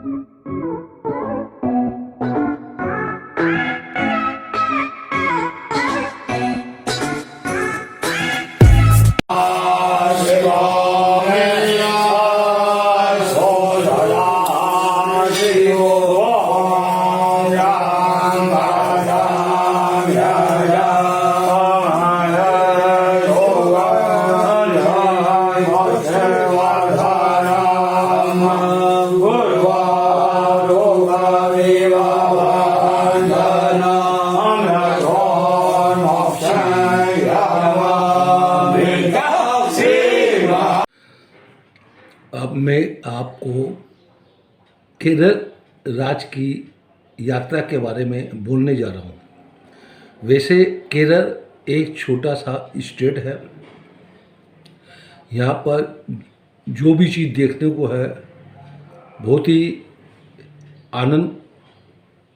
अब मैं आपको केरल राज्य की यात्रा के बारे में बोलने जा रहा हूँ। वैसे केरल एक छोटा सा स्टेट है। यहाँ पर जो भी चीज़ देखने को है बहुत ही आनंद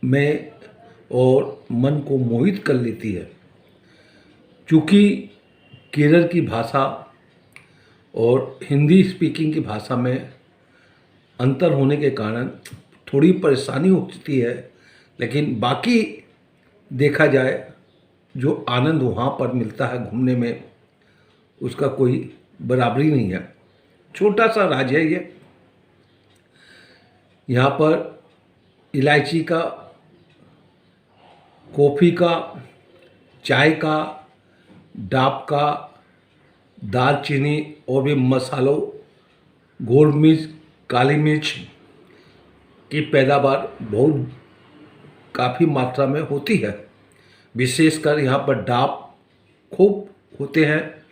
में और मन को मोहित कर लेती है। चूँकि केरल की भाषा और हिंदी स्पीकिंग की भाषा में अंतर होने के कारण थोड़ी परेशानी होती है, लेकिन बाकी देखा जाए जो आनंद वहाँ पर मिलता है घूमने में उसका कोई बराबरी नहीं है। छोटा सा राज्य है ये। यहाँ पर इलायची का, कॉफ़ी का, चाय का, डाब का, दालचीनी और भी मसालों, गोल मिर्च, काली मिर्च की पैदावार बहुत काफ़ी मात्रा में होती है। विशेषकर यहाँ पर डाब खूब होते हैं।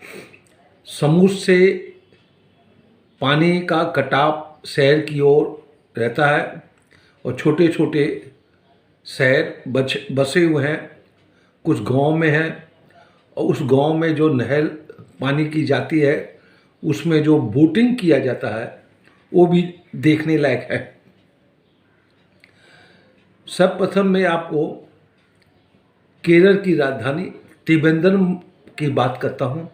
समुद्र से पानी का कटाव शहर की ओर रहता है और छोटे छोटे शहर बसे हुए हैं। कुछ गांव में हैं और उस गांव में जो नहर पानी की जाती है उसमें जो बोटिंग किया जाता है वो भी देखने लायक है। सर्वप्रथम मैं आपको केरल की राजधानी त्रिवेंद्रम की बात करता हूँ।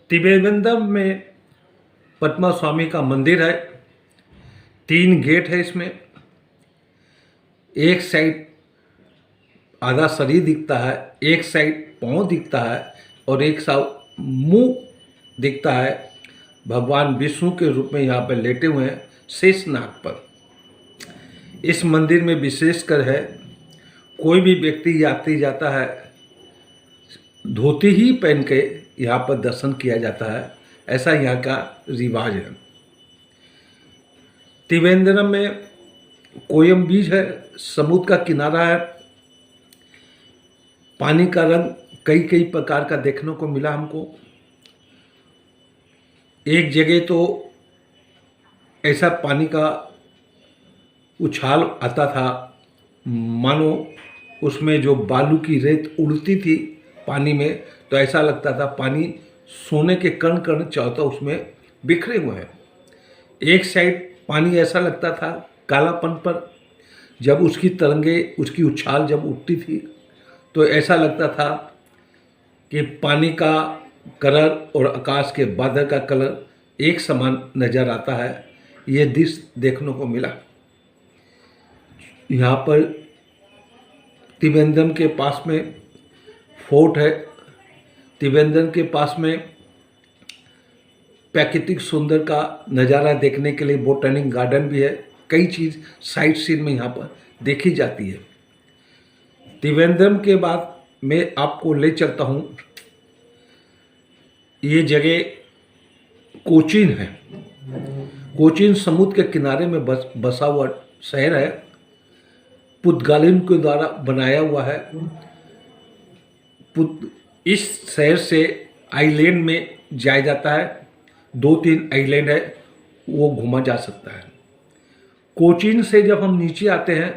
त्रिवेंद्रम में पद्मा स्वामी का मंदिर है। 3 गेट है इसमें। एक साइड आधा शरीर दिखता है, एक साइड पाँव दिखता है और एक साइड मुंह दिखता है। भगवान विष्णु के रूप में यहाँ पर लेटे हुए हैं शेषनाग पर। इस मंदिर में विशेषकर है कोई भी व्यक्ति यात्री जाता है धोती ही पहन के यहाँ पर दर्शन किया जाता है। ऐसा यहाँ का रिवाज है। त्रिवेंद्रम में कोयम बीच है, समुद्र का किनारा है। पानी का रंग कई कई प्रकार का देखने को मिला हमको। एक जगह तो ऐसा पानी का उछाल आता था मानो उसमें जो बालू की रेत उड़ती थी पानी में, तो ऐसा लगता था पानी सोने के कण कण चाहता उसमें बिखरे हुए हैं। एक साइड पानी ऐसा लगता था कालापन पर, जब उसकी तरंगे, उसकी उछाल जब उठती थी तो ऐसा लगता था कि पानी का कलर और आकाश के बादल का कलर एक समान नज़र आता है। ये दृश्य देखने को मिला। यहाँ पर त्रिवेंद्रम के पास में फोर्ट है। त्रिवेंद्रम के पास में प्राकृतिक सुंदर का नज़ारा देखने के लिए बोटैनिक गार्डन भी है। कई चीज़ साइट सीन में यहाँ पर देखी जाती है। त्रिवेंद्रम के बाद मैं आपको ले चलता हूँ, ये जगह कोचीन है। कोचीन समुद्र के किनारे में बसा हुआ शहर है। पुर्तगालियों के द्वारा बनाया हुआ है। इस शहर से आइलैंड में जाया जाता है। 2-3 आइलैंड है, वो घूमा जा सकता है। कोचीन से जब हम नीचे आते हैं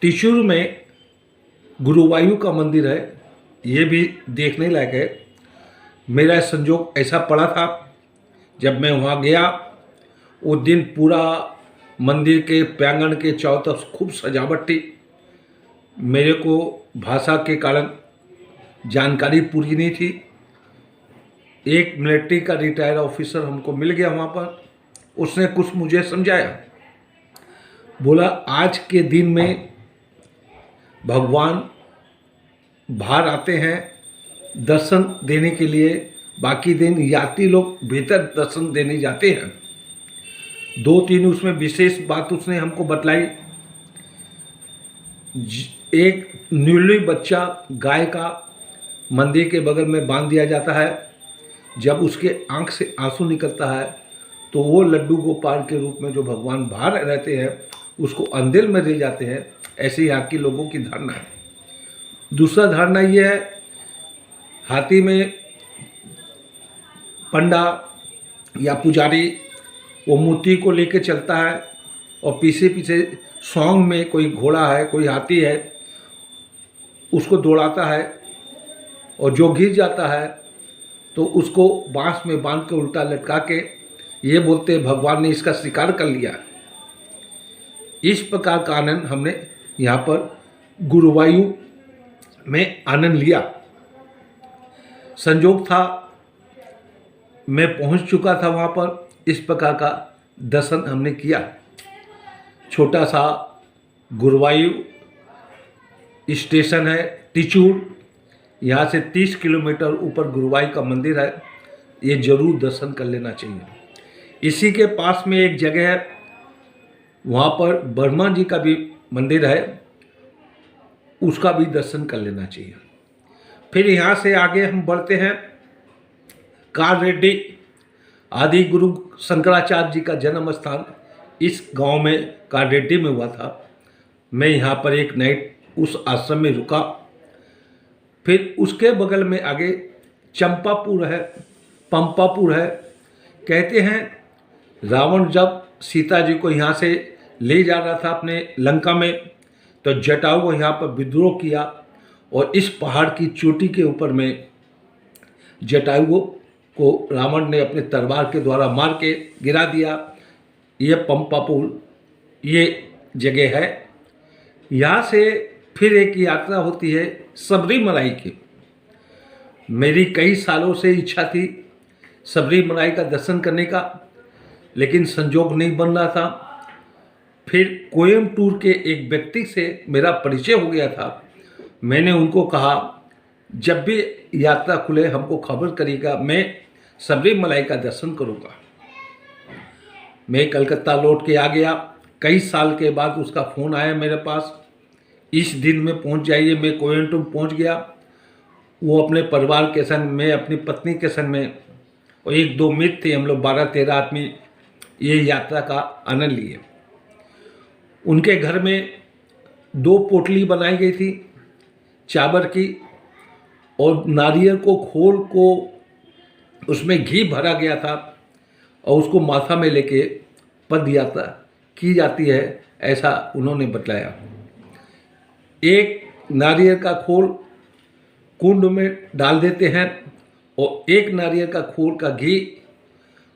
तिचूर में गुरुवायु का मंदिर है। ये भी देखने लायक है। मेरा संजोग ऐसा पड़ा था जब मैं वहाँ गया, वो दिन पूरा मंदिर के प्रांगण के चारों तरफ खूब सजावट थी। मेरे को भाषा के कारण जानकारी पूरी नहीं थी। एक मिलिट्री का रिटायर्ड ऑफिसर हमको मिल गया वहाँ पर, उसने कुछ मुझे समझाया। बोला आज के दिन में भगवान बाहर आते हैं दर्शन देने के लिए, बाकी दिन यात्री लोग भीतर दर्शन देने जाते हैं। 2-3 उसमें विशेष बात उसने हमको बतलाई। एक न्यूली बच्चा गाय का मंदिर के बगल में बांध दिया जाता है। जब उसके आंख से आंसू निकलता है तो वो लड्डू गोपाल के रूप में जो भगवान बाहर रहते हैं उसको अंधेर में ले जाते हैं। ऐसे यहाँ के लोगों की धारणा है। दूसरा धारणा ये है, हाथी में पंडा या पुजारी वो मूर्ति को लेके चलता है और पीछे पीछे सॉन्ग में कोई घोड़ा है, कोई हाथी है, उसको दौड़ाता है और जो गिर जाता है तो उसको बांस में बांध के उल्टा लटका के ये बोलते हैं भगवान ने इसका शिकार कर लिया। इस प्रकार का आनंद हमने यहाँ पर गुरुवायु में आनंद लिया। संजोग था मैं पहुँच चुका था वहाँ पर, इस प्रकार का दर्शन हमने किया। छोटा सा गुरुवायु स्टेशन है टिचूर, यहाँ से 30 किलोमीटर ऊपर गुरुवायु का मंदिर है, ये जरूर दर्शन कर लेना चाहिए। इसी के पास में एक जगह है, वहाँ पर ब्रह्मा जी का भी मंदिर है, उसका भी दर्शन कर लेना चाहिए। फिर यहाँ से आगे हम बढ़ते हैं। कालरेड्डी आदि गुरु शंकराचार्य जी का जन्म स्थान इस गांव में कालरेड्डी में हुआ था। मैं यहाँ पर एक नाइट उस आश्रम में रुका। फिर उसके बगल में आगे चंपापुर है, पंपापुर है। कहते हैं रावण जब सीता जी को यहाँ से ले जा रहा था अपने लंका में, तो जटायु को यहाँ पर विद्रोह किया और इस पहाड़ की चोटी के ऊपर में जटायु को रावण ने अपने तलवार के द्वारा मार के गिरा दिया। ये पंपापुर ये जगह है। यहाँ से फिर एक यात्रा होती है सबरीमलाई की। मेरी कई सालों से इच्छा थी सबरीमलाई का दर्शन करने का, लेकिन संजोग नहीं बन रहा था। फिर कोयम्बटूर के एक व्यक्ति से मेरा परिचय हो गया था। मैंने उनको कहा जब भी यात्रा खुले हमको खबर करिएगा, मैं सबरीमलाई का दर्शन करूँगा। मैं कलकत्ता लौट के आ गया। कई साल के बाद उसका फ़ोन आया मेरे पास, इस दिन में पहुंच जाइए। मैं कोयम्बटूर पहुंच गया। वो अपने परिवार के संग, मैं अपनी पत्नी के संग में और 1-2 मित्र थे, हम लोग 12-13 आदमी ये यात्रा का आनंद लिए। उनके घर में 2 पोटली बनाई गई थी चावल की, और नारियल को खोल को उसमें घी भरा गया था और उसको माथा में लेके पद यात्रा की जाती है, ऐसा उन्होंने बताया। एक नारियल का खोल कुंड में डाल देते हैं और एक नारियल का खोल का घी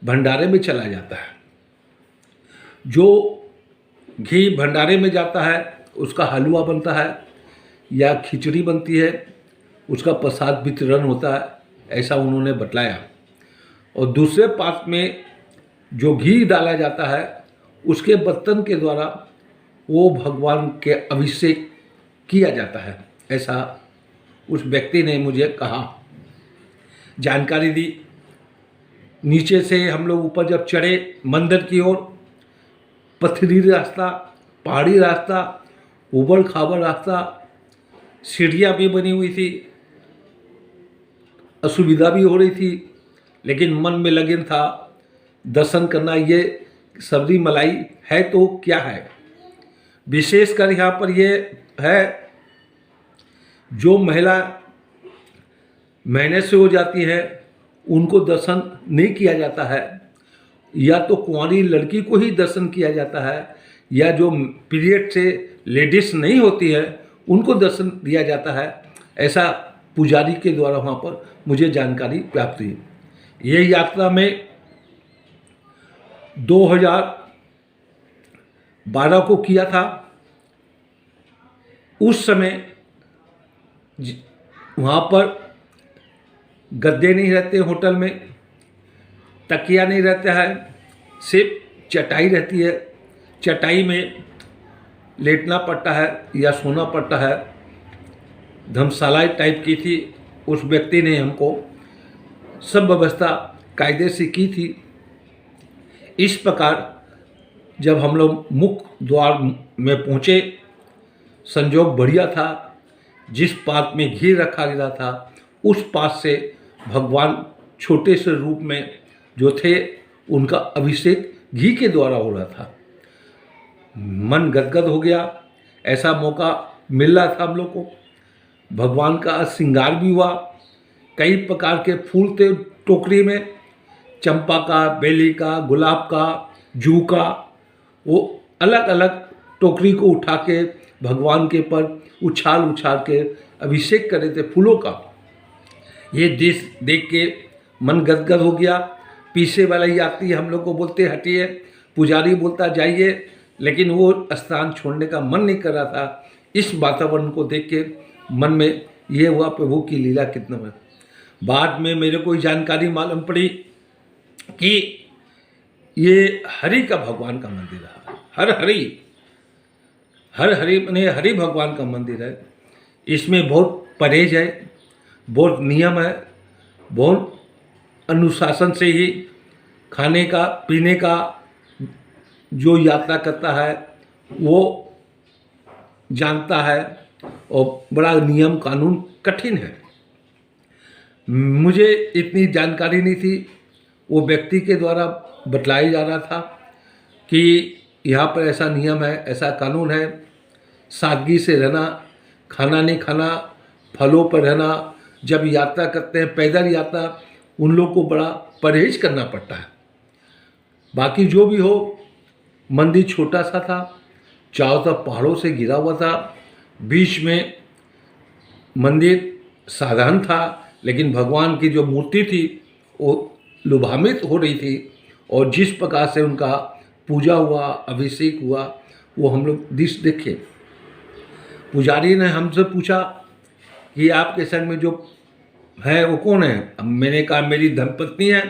भंडारे में चला जाता है। जो घी भंडारे में जाता है उसका हलवा बनता है या खिचड़ी बनती है, उसका प्रसाद वितरण होता है, ऐसा उन्होंने बतलाया। और दूसरे पात्र में जो घी डाला जाता है उसके बर्तन के द्वारा वो भगवान के अभिषेक किया जाता है, ऐसा उस व्यक्ति ने मुझे कहा, जानकारी दी। नीचे से हम लोग ऊपर जब चढ़े मंदिर की ओर, पथरीली रास्ता, पहाड़ी रास्ता, उबड़ खाबड़ रास्ता, सीढ़ियाँ भी बनी हुई थी, असुविधा भी हो रही थी, लेकिन मन में लगन था दर्शन करना। ये सबरीमलाई है तो क्या है, विशेषकर यहाँ पर ये है जो महिला महीने से हो जाती है उनको दर्शन नहीं किया जाता है, या तो कुंवारी लड़की को ही दर्शन किया जाता है, या जो पीरियड से लेडीज नहीं होती है उनको दर्शन दिया जाता है, ऐसा पुजारी के द्वारा वहाँ पर मुझे जानकारी प्राप्त हुई। ये यात्रा में 2012 को किया था। उस समय वहाँ पर गद्दे नहीं रहते होटल में, तकिया नहीं रहता है, सिर्फ चटाई रहती है, चटाई में लेटना पड़ता है या सोना पड़ता है। धर्मशाला टाइप की थी। उस व्यक्ति ने हमको सब व्यवस्था कायदे से की थी। इस प्रकार जब हम लोग मुख्य द्वार में पहुँचे, संजोग बढ़िया था। जिस पात्र में घी रखा गया था उस पात्र से भगवान छोटे से रूप में जो थे उनका अभिषेक घी के द्वारा हो रहा था। मन गदगद हो गया। ऐसा मौका मिल रहा था हम लोग को। भगवान का श्रृंगार भी हुआ। कई प्रकार के फूल थे टोकरी में, चंपा का, बेली का, गुलाब का, जू का। वो अलग अलग टोकरी को उठा के भगवान के पर उछाल उछाल के अभिषेक कर रहे थे फूलों का। ये देख के मन गदगद हो गया। पीछे वाला यात्री हम लोग को बोलते हटिए, पुजारी बोलता जाइए, लेकिन वो स्थान छोड़ने का मन नहीं कर रहा था। इस वातावरण को देख के मन में ये हुआ प्रभु की लीला कितना है। बाद में मेरे को जानकारी मालूम पड़ी कि ये हरि का भगवान का मंदिर है। हर हरि माने हरि भगवान का मंदिर है। इसमें बहुत परहेज है, बहुत नियम है, बहुत अनुशासन से ही खाने का पीने का जो यात्रा करता है वो जानता है, और बड़ा नियम कानून कठिन है। मुझे इतनी जानकारी नहीं थी। वो व्यक्ति के द्वारा बतलाया जा रहा था कि यहाँ पर ऐसा नियम है, ऐसा कानून है, सादगी से रहना, खाना नहीं खाना, फलों पर रहना। जब यात्रा करते हैं पैदल यात्रा, उन लोग को बड़ा परहेज करना पड़ता है। बाकी जो भी हो, मंदिर छोटा सा था, चारों तरफ पहाड़ों से घिरा हुआ था। बीच में मंदिर साधारण था, लेकिन भगवान की जो मूर्ति थी वो लुभान्वित हो रही थी। और जिस प्रकार से उनका पूजा हुआ, अभिषेक हुआ, वो हम लोग दृश्य देखे। पुजारी ने हमसे पूछा कि आपके संग में जो है वो कौन है। अब मैंने कहा मेरी धर्मपत्नी है।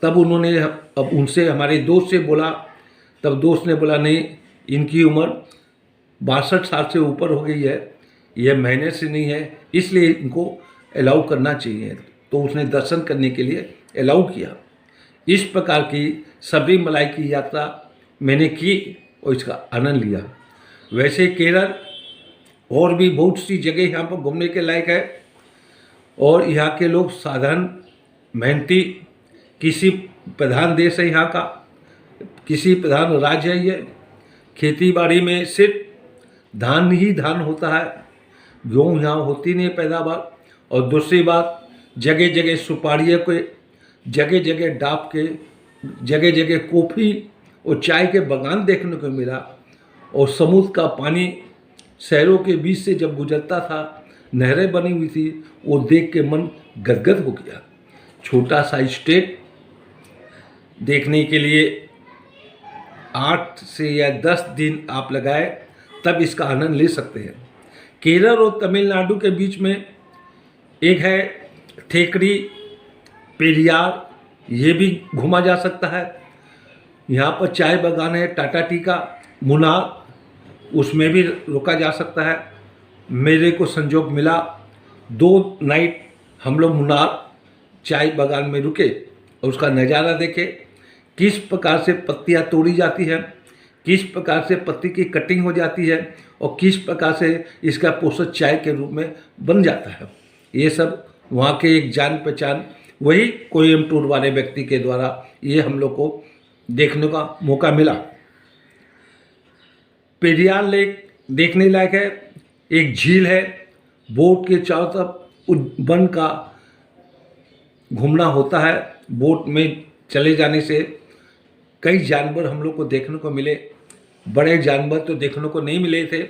तब उन्होंने अब उनसे हमारे दोस्त से बोला, तब दोस्त ने बोला नहीं, इनकी उम्र 62 साल से ऊपर हो गई है, यह महीने से नहीं है, इसलिए इनको अलाउ करना चाहिए। तो उसने दर्शन करने के लिए अलाउ किया। इस प्रकार की सबरीमलाई की यात्रा मैंने की और इसका आनंद लिया। वैसे केरल और भी बहुत सी जगह यहाँ पर घूमने के लायक है, और यहाँ के लोग साधारण मेहनती, किसी प्रधान देश है यहाँ का, किसी प्रधान राज्य है ये। खेती बाड़ी में सिर्फ धान ही धान होता है, गेहूँ यहाँ होती नहीं पैदावार। और दूसरी बात, जगह जगह सुपारियों के, जगह जगह डाब के, जगह जगह कॉफ़ी और चाय के बागान देखने को मिला। और समुद्र का पानी शहरों के बीच से जब गुजरता था, नहरें बनी हुई थी, वो देख के मन गदगद हो गया। छोटा सा स्टेट देखने के लिए 8 से या 10 दिन आप लगाए तब इसका आनंद ले सकते हैं। केरल और तमिलनाडु के बीच में एक है थेकड़ी, पेरियार, ये भी घूमा जा सकता है। यहाँ पर चाय बागान है, टाटा टी का, मुन्नार, उसमें भी रुका जा सकता है। मेरे को संजोग मिला, 2 नाइट हम लोग मुन्नार चाय बागान में रुके और उसका नज़ारा देखे, किस प्रकार से पत्तियाँ तोड़ी जाती हैं, किस प्रकार से पत्ती की कटिंग हो जाती है, और किस प्रकार से इसका पोषक चाय के रूप में बन जाता है। ये सब वहाँ के एक जान पहचान वही कोयम्बटूर वाले व्यक्ति के द्वारा ये हम लोग को देखने का मौका मिला। पेरियार लेक देखने लायक है। एक झील है, बोट के चारों तरफ वन का घूमना होता है। बोट में चले जाने से कई जानवर हम लोग को देखने को मिले। बड़े जानवर तो देखने को नहीं मिले थे,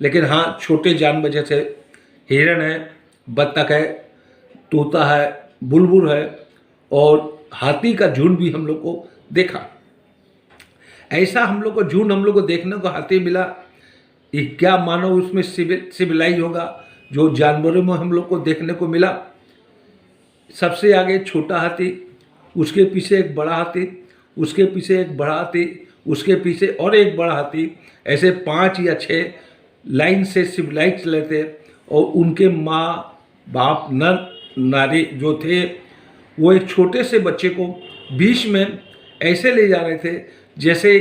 लेकिन हाँ छोटे जानवर जैसे हिरण है, बत्तख है, तोता है, बुलबुल है, और हाथी का झुंड भी हम लोग को देखा। ऐसा हम लोग को झुंड हम लोग को देखने को हाथी मिला। ये क्या मानो उसमें सिविलाइज होगा जो जानवरों में हम लोग को देखने को मिला। सबसे आगे छोटा हाथी, उसके पीछे एक बड़ा हाथी, उसके पीछे एक बड़ा हाथी, उसके पीछे और एक बड़ा हाथी, ऐसे 5 या 6 लाइन से सिविलाइज चले थे। और उनके माँ बाप नर नारी जो थे वो एक छोटे से बच्चे को बीच में ऐसे ले जा रहे थे जैसे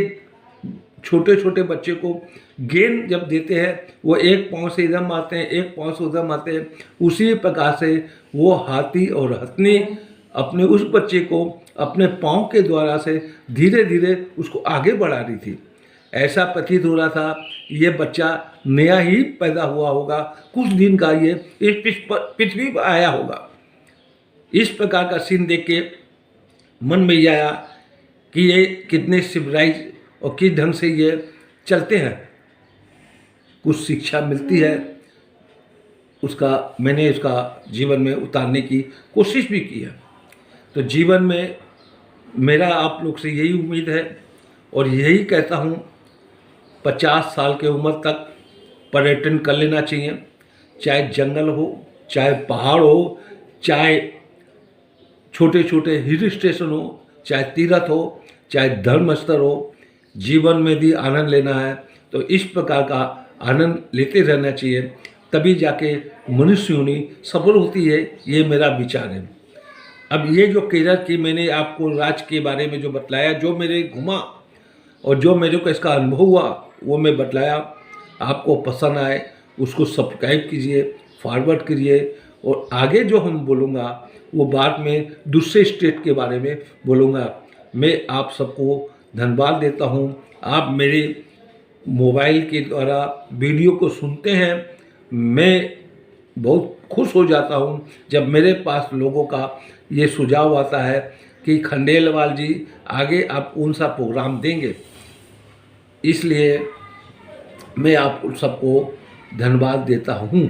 छोटे छोटे बच्चे को गेंद जब देते हैं वो एक पाँव से इधर मारते हैं, एक पाँव से उधर मारते हैं, उसी प्रकार से वो हाथी और हथनी अपने उस बच्चे को अपने पाँव के द्वारा से धीरे धीरे उसको आगे बढ़ा रही थी। ऐसा प्रतीत हो रहा था ये बच्चा नया ही पैदा हुआ होगा, कुछ दिन का ये इस पृथ्वी पर आया होगा। इस प्रकार का सीन देख के मन में ये आया कि ये कितने सिविलाइज और किस ढंग से ये चलते हैं, कुछ शिक्षा मिलती है। मैंने उसका जीवन में उतारने की कोशिश भी की है। तो जीवन में मेरा आप लोग से यही उम्मीद है और यही कहता हूँ, 50 साल के उम्र तक पर्यटन कर लेना चाहिए, चाहे जंगल हो, चाहे पहाड़ हो, चाहे छोटे छोटे हिल स्टेशन हो, चाहे तीर्थ हो, चाहे धर्म स्थल हो। जीवन में भी आनंद लेना है तो इस प्रकार का आनंद लेते रहना चाहिए, तभी जाके मनुष्य योनि सफल होती है। ये मेरा विचार है। अब ये जो केरल की मैंने आपको राज्य के बारे में जो बतलाया, जो मेरे घुमा और जो मेरे को इसका अनुभव हुआ वो मैं बतलाया, आपको पसंद आए उसको सब्सक्राइब कीजिए, फॉरवर्ड करिए। और आगे जो हम बोलूँगा वो बाद में दूसरे स्टेट के बारे में बोलूँगा। मैं आप सबको धन्यवाद देता हूँ। आप मेरे मोबाइल के द्वारा वीडियो को सुनते हैं, मैं बहुत खुश हो जाता हूँ जब मेरे पास लोगों का ये सुझाव आता है कि खंडेलवाल जी आगे आप कौन सा प्रोग्राम देंगे। इसलिए मैं आप सबको धन्यवाद देता हूँ।